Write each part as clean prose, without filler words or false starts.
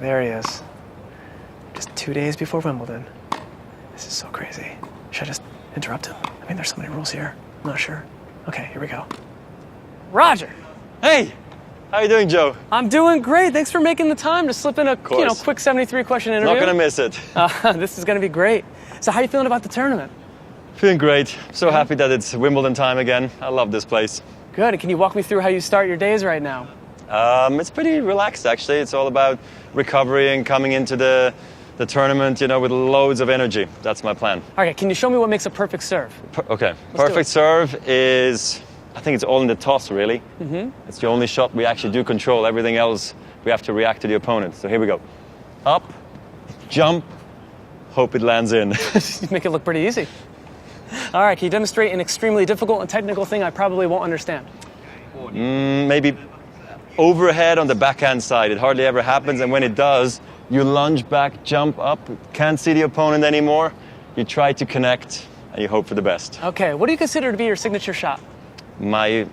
there he is. Just 2 days before Wimbledon. This is so crazy. Should I just interrupt him? I mean, there's so many rules here. I'm not sure. Okay, here we go. Roger! Hey! How you doing, Joe? I'm doing great. Thanks for making the time to slip in a quick 73-question interview. Not gonna miss it. This is gonna be great. So how are you feeling about the tournament? Feeling great. So happy that it's Wimbledon time again. I love this place. Good. And can you walk me through how you start your days right now? It's pretty relaxed, actually. It's all about recovery and coming into the tournament, with loads of energy. That's my plan. All right, can you show me what makes a perfect serve? Okay. Perfect serve is, I think it's all in the toss, really. Mm-hmm. It's the only shot we actually do control. Everything else, we have to react to the opponent. So here we go. Up, jump, hope it lands in. You make it look pretty easy. All right, can you demonstrate an extremely difficult and technical thing I probably won't understand? Maybe overhead on the backhand side. It hardly ever happens, and when it does, you lunge back, jump up, can't see the opponent anymore. You try to connect, and you hope for the best. Okay, what do you consider to be your signature shot? My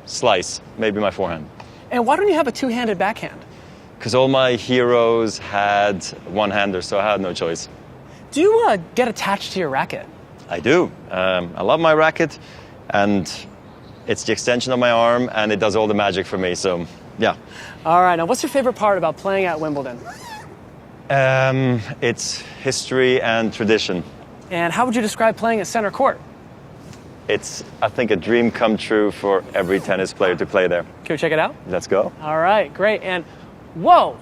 slice, maybe my forehand. And why don't you have a two-handed backhand? Because all my heroes had one-hander, so I had no choice. Do you get attached to your racket? I do. I love my racket, and it's the extension of my arm, and it does all the magic for me, so yeah. All right, now what's your favorite part about playing at Wimbledon? It's history and tradition. And how would you describe playing at center court? It's, I think, a dream come true for every tennis player to play there. Can we check it out? Let's go. All right, great. And whoa,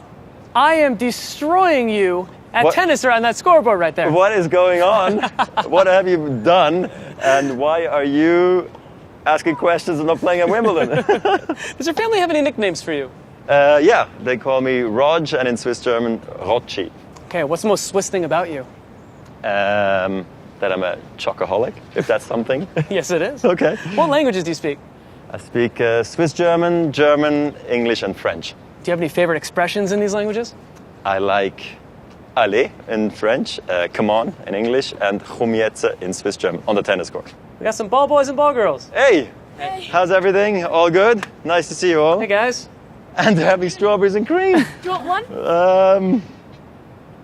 I am destroying you at tennis on that scoreboard right there. What is going on? What have you done? And why are you asking questions and not playing at Wimbledon? Does your family have any nicknames for you? Yeah, they call me Roger, and in Swiss German, Rochi. Okay, what's the most Swiss thing about you? That I'm a chocoholic, if that's something. Yes, it is. Okay. What languages do you speak? I speak Swiss German, German, English, and French. Do you have any favorite expressions in these languages? I like allez in French, come on in English, and komm jetzt in Swiss German on the tennis court. We got some ball boys and ball girls. Hey! Hey. How's everything? All good? Nice to see you all. Hey, guys. And they're having strawberries and cream. Do you want one?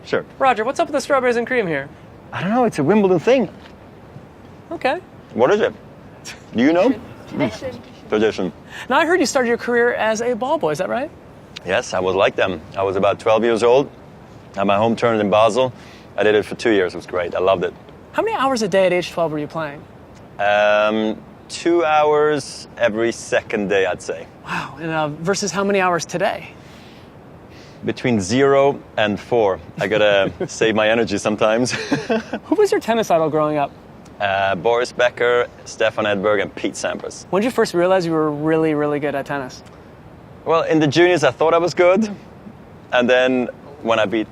Sure. Roger, what's up with the strawberries and cream here? I don't know, it's a Wimbledon thing. Okay. What is it? Do you know? Tradition. Tradition. Now, I heard you started your career as a ball boy, is that right? Yes, I was like them. I was about 12 years old. I had my home tournament in Basel. I did it for 2 years. It was great. I loved it. How many hours a day at age 12 were you playing? 2 hours every second day, I'd say. Wow. And versus how many hours today? Between 0 and 4. I gotta save my energy sometimes. Who was your tennis idol growing up? Boris Becker, Stefan Edberg, and Pete Sampras. When did you first realize you were really, really good at tennis? Well, in the juniors, I thought I was good. And then when I beat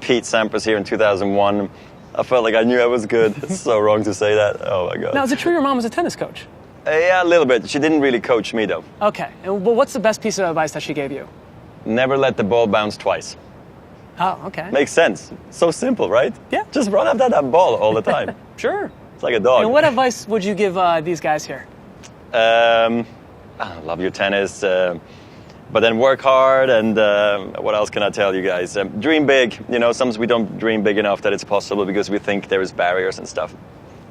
Pete Sampras here in 2001, I felt like I knew I was good. It's so wrong to say that. Oh, my God. Now, is it true your mom was a tennis coach? Yeah, a little bit. She didn't really coach me, though. Okay. And what's the best piece of advice that she gave you? Never let the ball bounce twice. Oh, okay. Makes sense. So simple, right? Yeah. Just run after that ball all the time. Sure. It's like a dog. And what advice would you give these guys here? I love your tennis, but then work hard, and what else can I tell you guys? Dream big. Sometimes we don't dream big enough that it's possible because we think there is barriers and stuff.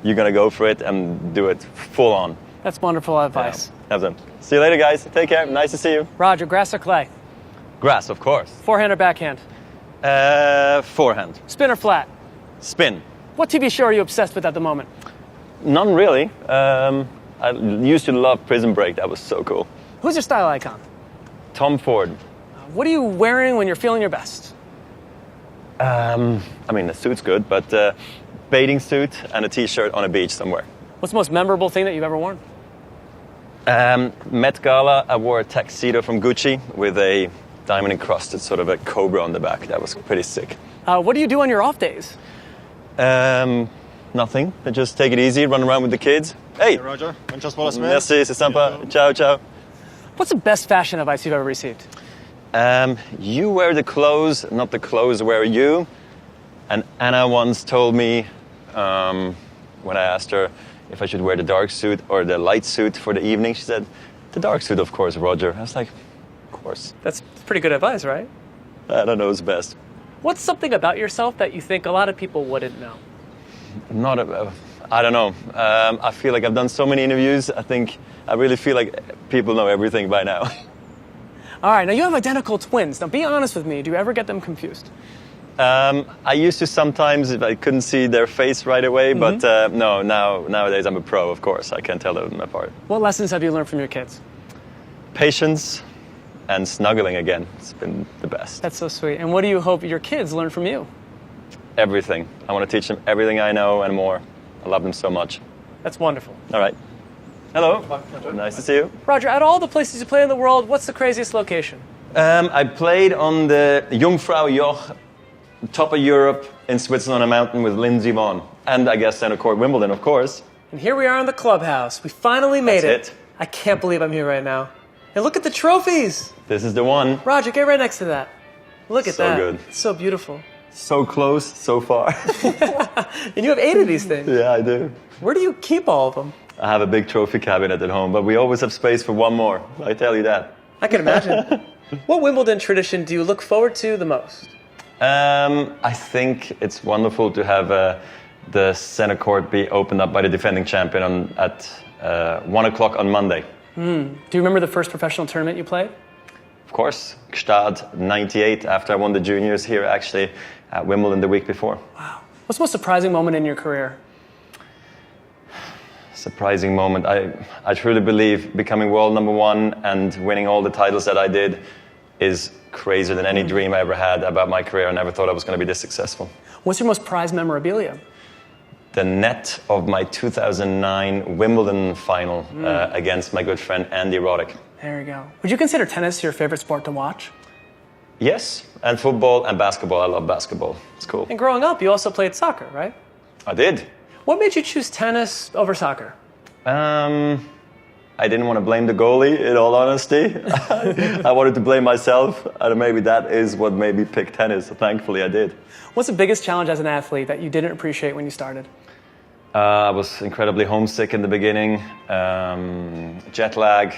You're going to go for it and do it full on. That's wonderful advice. Yeah. Have fun. See you later, guys. Take care. Nice to see you. Roger, grass or clay? Grass, of course. Forehand or backhand? Forehand. Spin or flat? Spin. What TV show are you obsessed with at the moment? None really. I used to love Prison Break. That was so cool. Who's your style icon? Tom Ford. What are you wearing when you're feeling your best? The suit's good, but bathing suit and a t-shirt on a beach somewhere. What's the most memorable thing that you've ever worn? Met Gala, I wore a tuxedo from Gucci with a diamond encrusted sort of a cobra on the back. That was pretty sick. What do you do on your off days? Nothing. I just take it easy, run around with the kids. Hey! Roger, merci, c'est sympa. Ciao, ciao. What's the best fashion advice you've ever received? You wear the clothes, not the clothes wear you. And Anna once told me, when I asked her if I should wear the dark suit or the light suit for the evening, she said, the dark suit, of course, Roger. I was like, of course. That's pretty good advice, right? I don't know who's best. What's something about yourself that you think a lot of people wouldn't know? I don't know. I feel like I've done so many interviews. I really feel like people know everything by now. All right, now you have identical twins. Now be honest with me, do you ever get them confused? I used to sometimes if I couldn't see their face right away, but no, nowadays I'm a pro, of course. I can tell them apart. What lessons have you learned from your kids? Patience and snuggling again. It's been the best. That's so sweet. And what do you hope your kids learn from you? Everything. I want to teach them everything I know and more. I love them so much. That's wonderful. All right. Hello. Nice to see you. Roger, out of all the places you play in the world, what's the craziest location? I played on the Jungfraujoch, top of Europe, in Switzerland on a mountain with Lindsey Vonn. And I guess center court Wimbledon, of course. And here we are in the clubhouse. We finally made That's it. I can't believe I'm here right now. And look at the trophies. This is the one. Roger, get right next to that. Look at So that. good. It's so beautiful. So close, so far. And you have 8 of these things. Yeah, I do. Where do you keep all of them? I have a big trophy cabinet at home, but we always have space for one more. I tell you that. I can imagine. What Wimbledon tradition do you look forward to the most? I think it's wonderful to have the center court be opened up by the defending champion at 1 o'clock on Monday. Do you remember the first professional tournament you played? Of course, Gstaad 98, after I won the juniors here actually at Wimbledon the week before. Wow. What's the most surprising moment in your career? Surprising moment. I truly believe becoming world number 1 and winning all the titles that I did is crazier than any dream I ever had about my career. I never thought I was going to be this successful. What's your most prized memorabilia? The net of my 2009 Wimbledon final against my good friend Andy Roddick. There you go. Would you consider tennis your favorite sport to watch? Yes, and football and basketball. I love basketball. It's cool. And growing up, you also played soccer, right? I did. What made you choose tennis over soccer? I didn't want to blame the goalie, in all honesty. I wanted to blame myself, and maybe that is what made me pick tennis. Thankfully, I did. What's the biggest challenge as an athlete that you didn't appreciate when you started? I was incredibly homesick in the beginning, jet lag,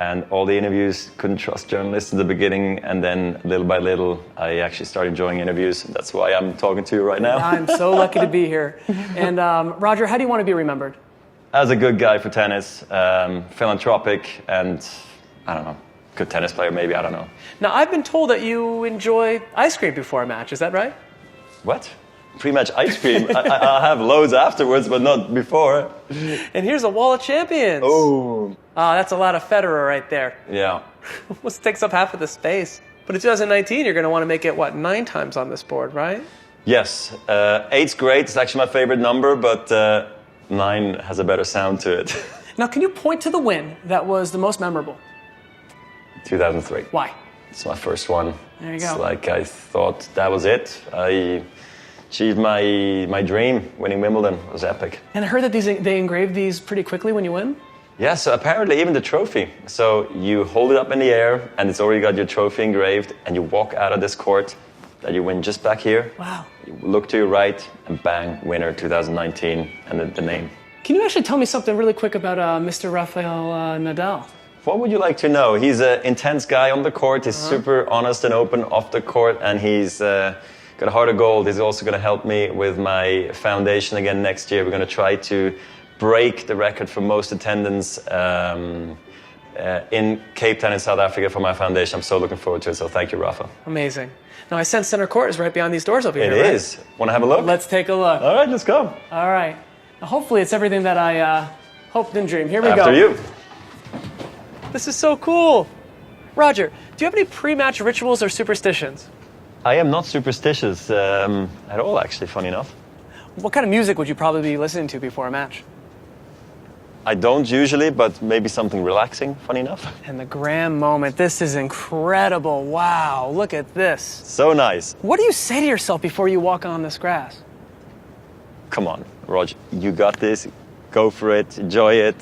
and all the interviews. Couldn't trust journalists in the beginning, and then little by little, I actually started enjoying interviews. That's why I'm talking to you right now. I'm so lucky to be here. And Roger, how do you want to be remembered? As a good guy for tennis, philanthropic, and I don't know, good tennis player maybe, I don't know. Now, I've been told that you enjoy ice cream before a match. Is that right? What? Pre-match ice cream? I'll have loads afterwards, but not before. And here's a wall of champions. Oh. That's a lot of Federer right there. Yeah. Almost takes up half of the space. But in 2019, you're going to want to make it, 9 times on this board, right? Yes. 8's great. It's actually my favorite number, but 9 has a better sound to it. Now, can you point to the win that was the most memorable? 2003. Why? It's my first one. There you go. It's like I thought that was it. I achieved my dream. Winning Wimbledon was epic. And I heard that they engrave these pretty quickly when you win? Yeah, so apparently even the trophy. So you hold it up in the air and it's already got your trophy engraved and you walk out of this court that you win just back here. Wow. You look to your right and bang, winner 2019 and the name. Can you actually tell me something really quick about Mr. Rafael Nadal? What would you like to know? He's an intense guy on the court. He's super honest and open off the court, and he's got a heart of gold. He's also going to help me with my foundation again next year. We're going to try to break the record for most attendance in Cape Town in South Africa for my foundation. I'm so looking forward to it, so thank you, Rafa. Amazing. Now, I sense center court is right behind these doors over here, It right? is. Want to have a look? Let's take a look. All right, let's go. All right. Now, hopefully it's everything that I hoped and dreamed. Here we go. After you. This is so cool. Roger, do you have any pre-match rituals or superstitions? I am not superstitious at all, actually, funny enough. What kind of music would you probably be listening to before a match? I don't usually, but maybe something relaxing, funny enough. And the Graham moment. This is incredible. Wow, look at this. So nice. What do you say to yourself before you walk on this grass? Come on, Roger, you got this. Go for it, enjoy it.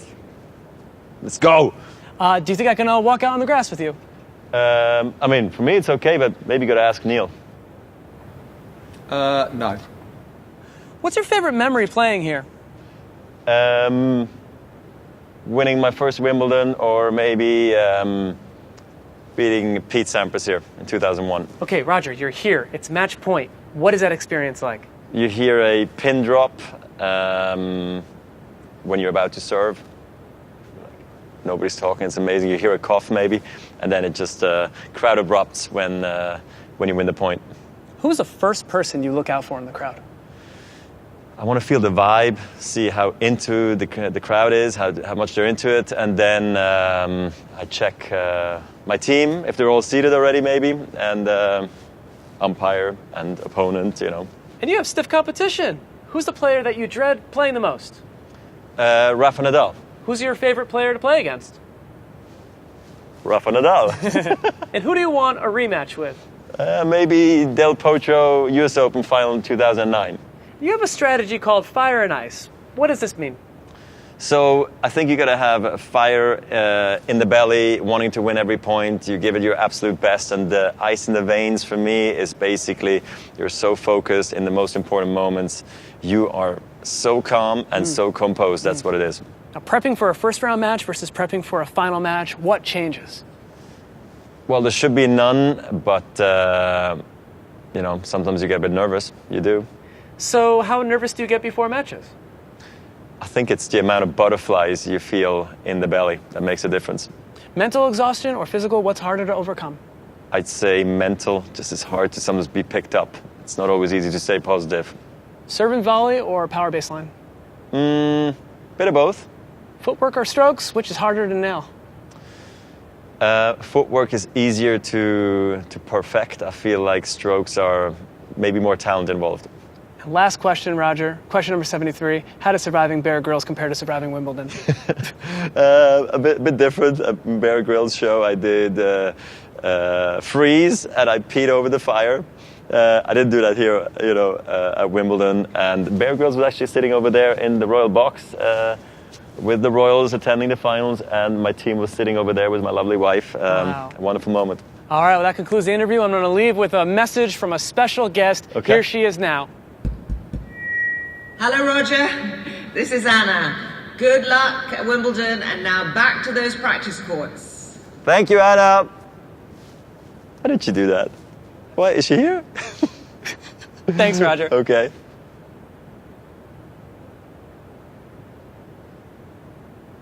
Let's go. Do you think I can walk out on the grass with you? I mean, for me it's okay, but maybe you gotta ask Neil. No. What's your favorite memory playing here? Winning my first Wimbledon, or maybe beating Pete Sampras here in 2001. Okay, Roger, you're here. It's match point. What is that experience like? You hear a pin drop when you're about to serve. Nobody's talking. It's amazing. You hear a cough maybe, and then it just crowd erupts when you win the point. Who's the first person you look out for in the crowd? I want to feel the vibe, see how into the crowd is, how much they're into it, and then I check my team if they're all seated already maybe, and umpire and opponent, you know. And you have stiff competition. Who's the player that you dread playing the most? Rafa Nadal. Who's your favorite player to play against? Rafa Nadal. And who do you want a rematch with? Maybe Del Potro US Open final in 2009. You have a strategy called fire and ice. What does this mean? So I think you got to have fire in the belly, wanting to win every point. You give it your absolute best, and the ice in the veins for me is basically you're so focused in the most important moments. You are so calm and so composed. That's what it is. Now, prepping for a first-round match versus prepping for a final match, what changes? Well, there should be none, but you know, sometimes you get a bit nervous. You do. So how nervous do you get before matches? I think it's the amount of butterflies you feel in the belly that makes a difference. Mental exhaustion or physical, what's harder to overcome? I'd say mental, just as hard to sometimes be picked up. It's not always easy to stay positive. Serve and volley or power baseline? Bit of both. Footwork or strokes, which is harder to nail? Footwork is easier to perfect. I feel like strokes are maybe more talent involved. Last question, Roger. Question number 73. How does surviving Bear Grylls compare to surviving Wimbledon? A bit different. A Bear Grylls show, I did freeze and I peed over the fire. I didn't do that here, you know, at Wimbledon. And Bear Grylls was actually sitting over there in the royal box with the royals attending the finals, and my team was sitting over there with my lovely wife. Wow. A wonderful moment. All right, well, that concludes the interview. I'm going to leave with a message from a special guest. Okay. Here she is now. Hello, Roger. This is Anna. Good luck at Wimbledon, and now back to those practice courts. Thank you, Anna. How did you do that? Why, is she here? Thanks, Roger. Okay.